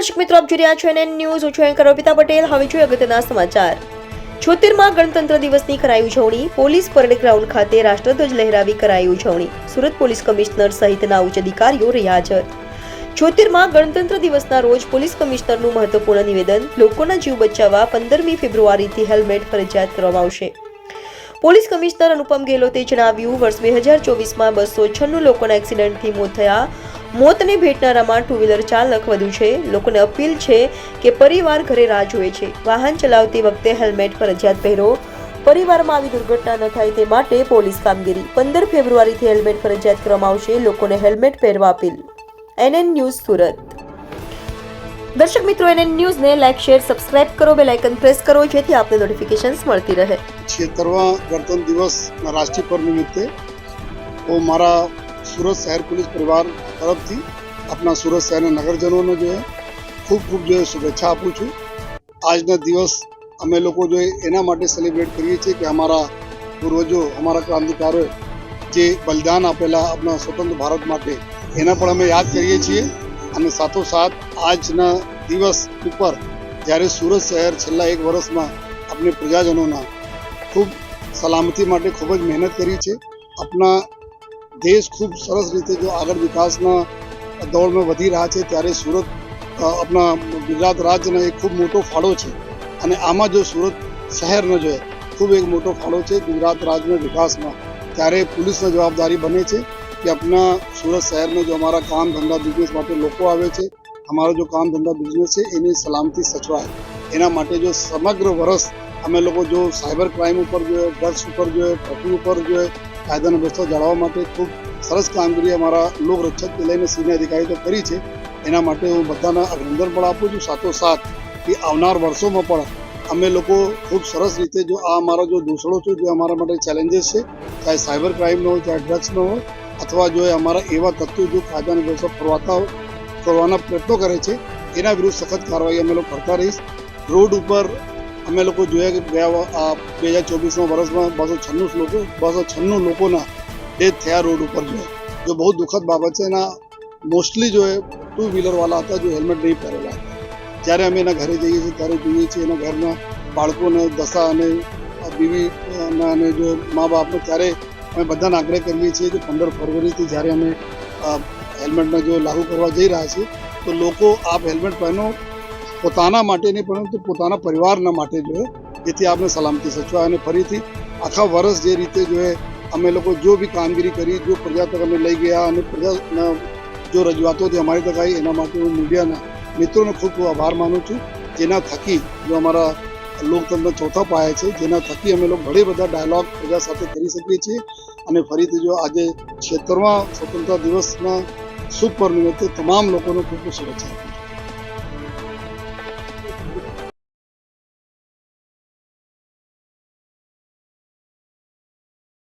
દર્શક મિત્રો, આપ જોઈ રહ્યા છો NN ન્યૂઝ. હું છું એન્કર અર્પિતા પટેલ. હવે જોઈએ અગત્યના સમાચાર. 76માં ગણતંત્ર દિવસની કરાઈ ઉજવણી. પોલીસ પરેડ ગ્રાઉન્ડ ખાતે રાષ્ટ્રધ્વજ લહેરાવી કરાઈ ઉજવણી. સુરત પોલીસ કમિશનર સહિતના ઉચ્ચ અધિકારીઓ રહ્યા હાજર. 76માં ગણતંત્ર દિવસના રોજ પોલીસ કમિશનરનું મહત્વપૂર્ણ નિવેદન. લોકોના જીવ બચાવવા 15મી ફેબ્રુઆરીથી હેલ્મેટ ફરજિયાત કરવામાં આવશે. પોલીસ કમિશનર અનુપમ ગેહલોતે જણાવ્યું, વર્ષ 2024માં 296 લોકોના એક્સિડન્ટથી મોત થયા. મોતને ભેટનારામાં ટુ વ્હીલર ચાલક વધુ છે. લોકોને અપીલ છે કે પરિવાર ઘરે રાહ જુએ છે. વાહન ચલાવતી વખતે હેલ્મેટ ફરજિયાત પહેરો. પરિવારમાં આવી દુર્ઘટના ન થાય તે માટે પોલીસ કામગીરી. 15 ફેબ્રુઆરીથી હેલ્મેટ ફરજિયાત કરવામાં આવશે. લોકોને હેલ્મેટ પહેરવા અપીલ. NN news Surat. દર્શક મિત્રો, NN ન્યૂઝને લાઈક, શેર, સબસ્ક્રાઇબ કરો, બેલ આઇકન પ્રેસ કરો જેથી આપને નોટિફિકેશન્સ મળતી રહે. 76વાं गणतंत्र दिवसના રાષ્ટ્રીય પર્વ નિમિત્તે હું મારા સુરત શહેર પોલીસ પરિવાર તરફથી આપણા સુરત શહેરના નગરજનોને જો ખૂબ ખૂબ જો શુભેચ્છા આપું છું. આજના દિવસ અમે લોકો જો એના માટે સેલિબ્રેટ કરીએ છીએ કે અમારા પૂર્વજો, અમારા ક્રાંતિકારોએ જે બલિદાન આપેલા આપણા સ્વતંત્ર ભારત માટે એના પણ અમે યાદ કરીએ છીએ. અને સાથોસાથ આજના દિવસ ઉપર જ્યારે સુરત શહેર છેલ્લા એક વર્ષમાં આપણે પ્રજાજનોના ખૂબ સલામતી માટે ખૂબ જ મહેનત કરી છે. આપણા દેશ ખૂબ સરસ રીતે જો આગળ વિકાસના દોડમાં વધી રહ્યા છે ત્યારે સુરત આપણા ગુજરાત રાજ્યનો એક ખૂબ મોટો ફાળો છે. અને આમાં જો સુરત શહેરનો જો ખૂબ એક મોટો ફાળો છે ગુજરાત રાજ્યના વિકાસમાં. ત્યારે પોલીસની જવાબદારી બને છે કે આપણા સુરત શહેરમાં જો અમારા કામ ધંધા બિઝનેસ માટે લોકો આવે છે, અમારો જો કામ ધંધા બિઝનેસ છે એની સલામતી સચવાય. એના માટે જો સમગ્ર વર્ષ અમે લોકો જો સાયબર ક્રાઇમ ઉપર જોઈએ, ડ્રગ્સ ઉપર જોઈએ, ટ્રાફિક ઉપર જોઈએ, કાયદાનો વ્યવસ્થા જાળવવા માટે ખૂબ સરસ કામગીરી અમારા લોકરક્ષકથી લઈને સિનિયર અધિકારીઓ કરી છે. એના માટે હું બધાને અભિનંદન પણ આપું છું. સાથોસાથ કે આવનાર વર્ષોમાં પણ અમે લોકો ખૂબ સરસ રીતે જો આ અમારા જો દૂષણો છે, જે અમારા માટે ચેલેન્જીસ છે, ચાહે સાયબર ક્રાઇમનો હોય, ચાહે ડ્રગ્સનો હોય, અથવા જો અમારા એવા તત્વો જો કાયદાનો વ્યવસ્થા કરવાના પ્રયત્નો કરે છે એના વિરુદ્ધ સખત કાર્યવાહી અમે લોકો કરતા રહીશ. રોડ ઉપર અમે લોકો જોયા કે ગયા 2024ના વર્ષમાં 296 લોકોના ડેથ થયા રોડ ઉપર. જો બહુ દુઃખદ બાબત છે. એના મોસ્ટલી જો ટુ વ્હીલરવાળા હતા જો હેલ્મેટ નહીં પહેરેલા હતા. જ્યારે અમે એના ઘરે જઈએ છીએ ત્યારે જોઈએ છીએ એના ઘરના બાળકોને દશા અને બીવી અને જો મા બાપને, ત્યારે અમે બધાને આગ્રહ કરીએ છીએ કે 15 ફેબ્રુઆરીથી જ્યારે અમે હેલ્મેટને જો લાગુ કરવા જઈ રહ્યા છીએ તો લોકો આપ હેલ્મેટ પહેરો, પોતાના માટે નહીં પરંતુ પોતાના પરિવારના માટે જોઈએ, જેથી આપણે સલામતી સચવાય. અને ફરીથી આખા વર્ષ જે રીતે જોઈએ અમે લોકો જો બી કામગીરી કરી, જો પ્રજા તક અમે લઈ ગયા અને પ્રજાના જો રજૂઆતોથી અમારી તક આવી, એના માટે હું મીડિયાના મિત્રોનો ખૂબ ખૂબ આભાર માનું છું. જેના થકી જો અમારા લોકતંત્ર ચોથા પાયા છે, જેના થકી અમે લોકો ઘણી બધા ડાયલોગ પ્રજા સાથે કરી શકીએ છીએ. અને ફરીથી જો આજે 76મા સ્વતંત્રતા દિવસના શુભ પર્વ નિમિત્તે તમામ લોકોનો ખૂબ ખૂબ શુભેચ્છા.